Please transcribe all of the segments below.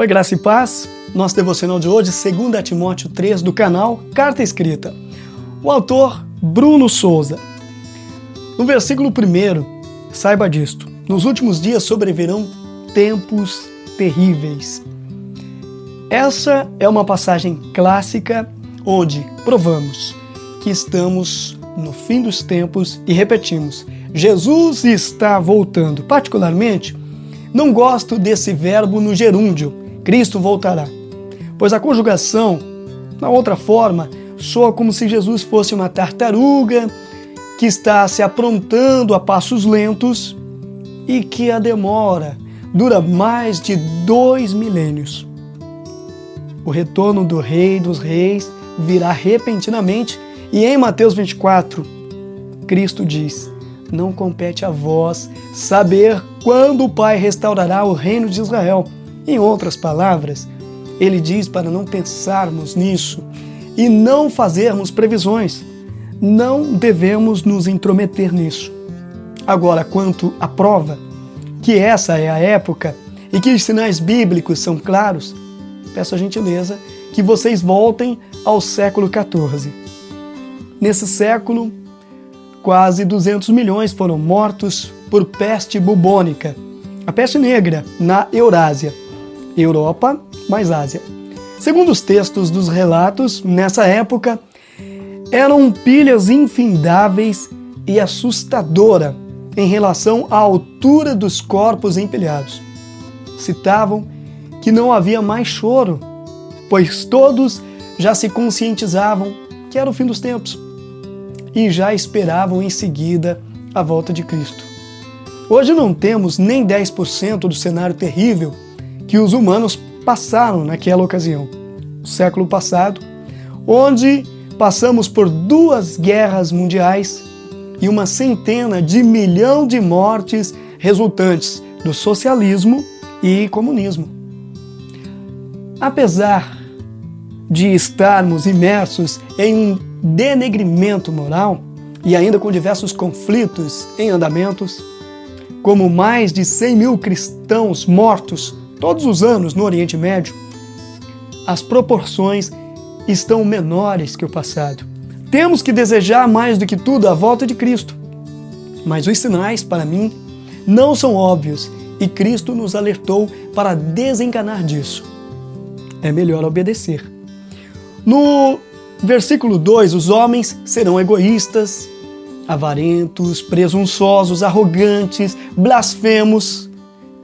Oi, graça e paz. Nosso devocional de hoje, 2 Timóteo 3, do canal Carta Escrita. O autor, Bruno Souza. No versículo 1, saiba disto: nos últimos dias sobrevirão tempos terríveis. Essa é uma passagem clássica onde provamos que estamos no fim dos tempos e repetimos: Jesus está voltando. Particularmente, não gosto desse verbo no gerúndio, Cristo voltará, pois a conjugação, na outra forma, soa como se Jesus fosse uma tartaruga que está se aprontando a passos lentos e que a demora dura mais de 2 milênios. O retorno do Rei dos Reis virá repentinamente e em Mateus 24, Cristo diz: não compete a vós saber quando o Pai restaurará o reino de Israel. Em outras palavras, ele diz para não pensarmos nisso e não fazermos previsões. Não devemos nos intrometer nisso. Agora, quanto à prova, que essa é a época e que os sinais bíblicos são claros, peço a gentileza que vocês voltem ao século XIV. Nesse século, quase 200 milhões foram mortos por peste bubônica, a peste negra, na Eurásia, Europa mais Ásia. Segundo os textos dos relatos, nessa época, eram pilhas infindáveis e assustadora em relação à altura dos corpos empilhados. Citavam que não havia mais choro, pois todos já se conscientizavam que era o fim dos tempos e já esperavam em seguida a volta de Cristo. Hoje não temos nem 10% do cenário terrível que os humanos passaram naquela ocasião. No século passado, onde passamos por 2 guerras mundiais e uma centena de milhão de mortes resultantes do socialismo e comunismo. Apesar de estarmos imersos em um denegrimento moral e ainda com diversos conflitos em andamentos, como mais de 100 mil cristãos mortos todos os anos no Oriente Médio, as proporções estão menores que o passado. Temos que desejar mais do que tudo a volta de Cristo, mas os sinais, para mim, não são óbvios e Cristo nos alertou para desenganar disso. É melhor obedecer. No versículo 2, os homens serão egoístas, avarentos, presunçosos, arrogantes, blasfemos,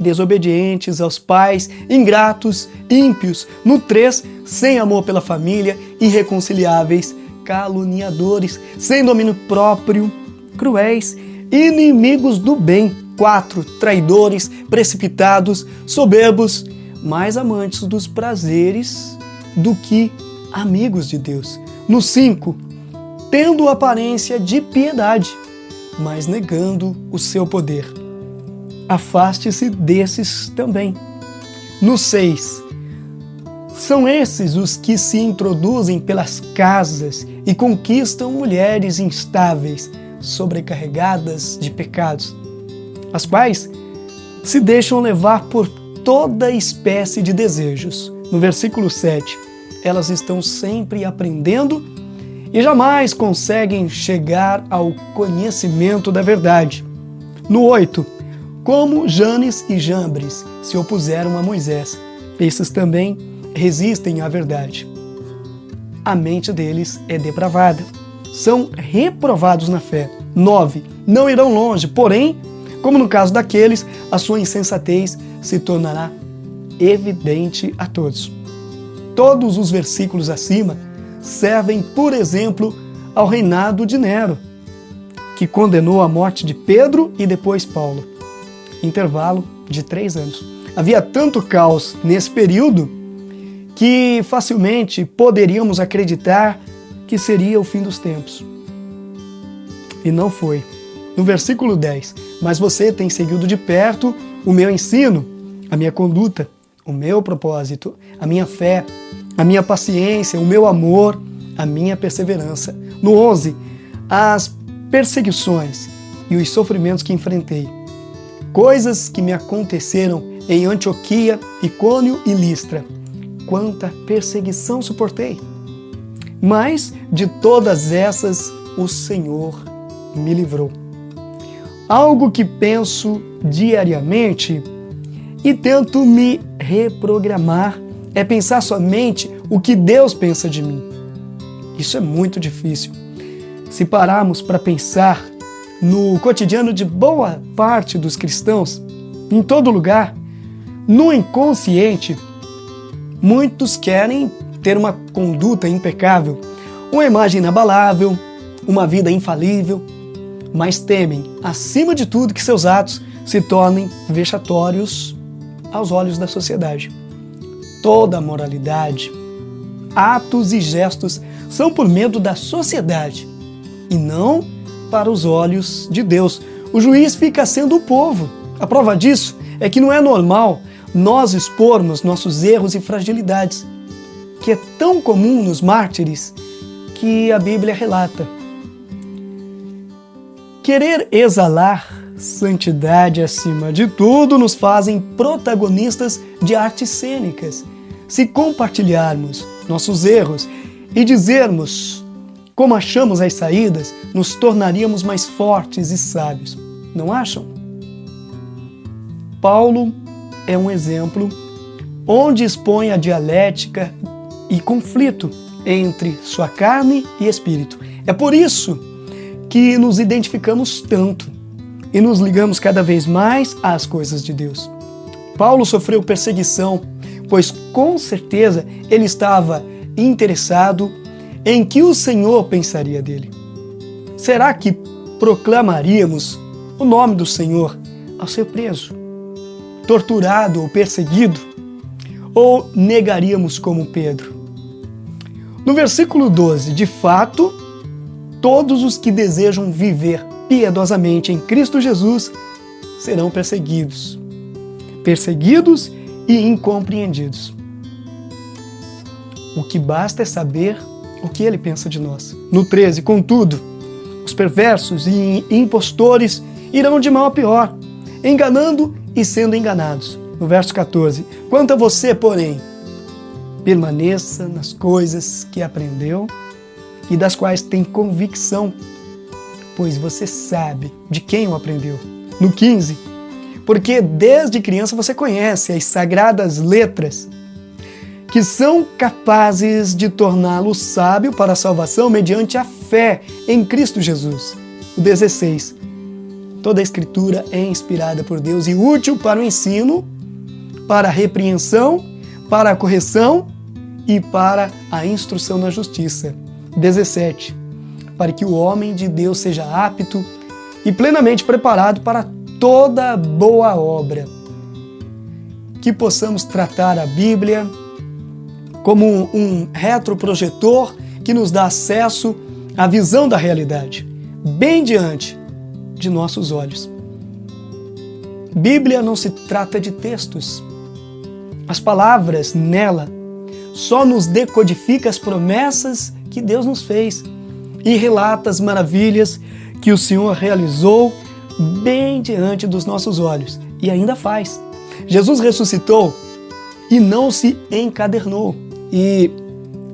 desobedientes aos pais, ingratos, ímpios. No 3, sem amor pela família, irreconciliáveis, caluniadores, sem domínio próprio, cruéis, inimigos do bem. 4, traidores, precipitados, soberbos, mais amantes dos prazeres do que amigos de Deus. No 5, tendo aparência de piedade, mas negando o seu poder. Afaste-se desses também. No 6, são esses os que se introduzem pelas casas e conquistam mulheres instáveis, sobrecarregadas de pecados, as quais se deixam levar por toda espécie de desejos. No versículo 7, elas estão sempre aprendendo e jamais conseguem chegar ao conhecimento da verdade. No 8, como Janes e Jambres se opuseram a Moisés, esses também resistem à verdade. A mente deles é depravada, são reprovados na fé. 9, não irão longe, porém, como no caso daqueles, a sua insensatez se tornará evidente a todos. Todos os versículos acima servem, por exemplo, ao reinado de Nero, que condenou a morte de Pedro e depois Paulo. Intervalo de 3 anos. Havia tanto caos nesse período que facilmente poderíamos acreditar que seria o fim dos tempos. E não foi. No versículo 10, mas você tem seguido de perto o meu ensino, a minha conduta, o meu propósito, a minha fé, a minha paciência, o meu amor, a minha perseverança. No 11, as perseguições e os sofrimentos que enfrentei, coisas que me aconteceram em Antioquia, Icônio e Listra. Quanta perseguição suportei! Mas de todas essas o Senhor me livrou. Algo que penso diariamente e tento me reprogramar é pensar somente o que Deus pensa de mim. Isso é muito difícil. Se pararmos para pensar no cotidiano de boa parte dos cristãos, em todo lugar, no inconsciente, muitos querem ter uma conduta impecável, uma imagem inabalável, uma vida infalível, mas temem, acima de tudo, que seus atos se tornem vexatórios aos olhos da sociedade. Toda a moralidade, atos e gestos são por medo da sociedade e não para os olhos de Deus. O juiz fica sendo o povo. A prova disso é que não é normal nós expormos nossos erros e fragilidades, que é tão comum nos mártires que a Bíblia relata. Querer exalar santidade acima de tudo nos fazem protagonistas de artes cênicas. Se compartilharmos nossos erros e dizermos como achamos as saídas, nos tornaríamos mais fortes e sábios. Não acham? Paulo é um exemplo onde expõe a dialética e conflito entre sua carne e espírito. É por isso que nos identificamos tanto e nos ligamos cada vez mais às coisas de Deus. Paulo sofreu perseguição, pois com certeza ele estava interessado em que o Senhor pensaria dele. Será que proclamaríamos o nome do Senhor ao ser preso, torturado ou perseguido? Ou negaríamos como Pedro? No versículo 12, de fato, todos os que desejam viver piedosamente em Cristo Jesus serão perseguidos e incompreendidos. O que basta é saber o que ele pensa de nós. No 13, contudo, os perversos e impostores irão de mal a pior, enganando e sendo enganados. No verso 14, quanto a você, porém, permaneça nas coisas que aprendeu e das quais tem convicção, pois você sabe de quem o aprendeu. No 15, porque desde criança você conhece as sagradas letras, que são capazes de torná-lo sábio para a salvação mediante a fé em Cristo Jesus. O 16. Toda a Escritura é inspirada por Deus e útil para o ensino, para a repreensão, para a correção e para a instrução na justiça. 17. Para que o homem de Deus seja apto e plenamente preparado para toda boa obra. Que possamos tratar a Bíblia como um retroprojetor que nos dá acesso à visão da realidade, bem diante de nossos olhos. Bíblia não se trata de textos. As palavras nela só nos decodificam as promessas que Deus nos fez e relata as maravilhas que o Senhor realizou bem diante dos nossos olhos e ainda faz. Jesus ressuscitou e não se encadernou. E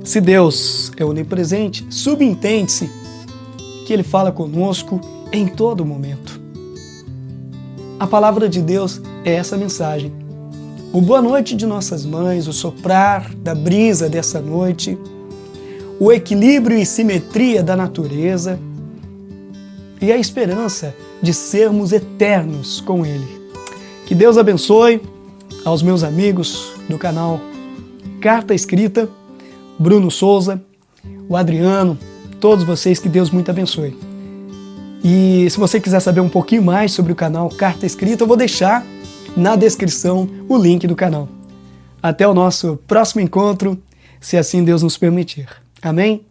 se Deus é onipresente, subentende-se que Ele fala conosco em todo momento. A palavra de Deus é essa mensagem. O boa noite de nossas mães, o soprar da brisa dessa noite, o equilíbrio e simetria da natureza e a esperança de sermos eternos com Ele. Que Deus abençoe aos meus amigos do canal Carta Escrita, Bruno Souza, o Adriano, todos vocês, que Deus muito abençoe. E se você quiser saber um pouquinho mais sobre o canal Carta Escrita, eu vou deixar na descrição o link do canal. Até o nosso próximo encontro, se assim Deus nos permitir. Amém?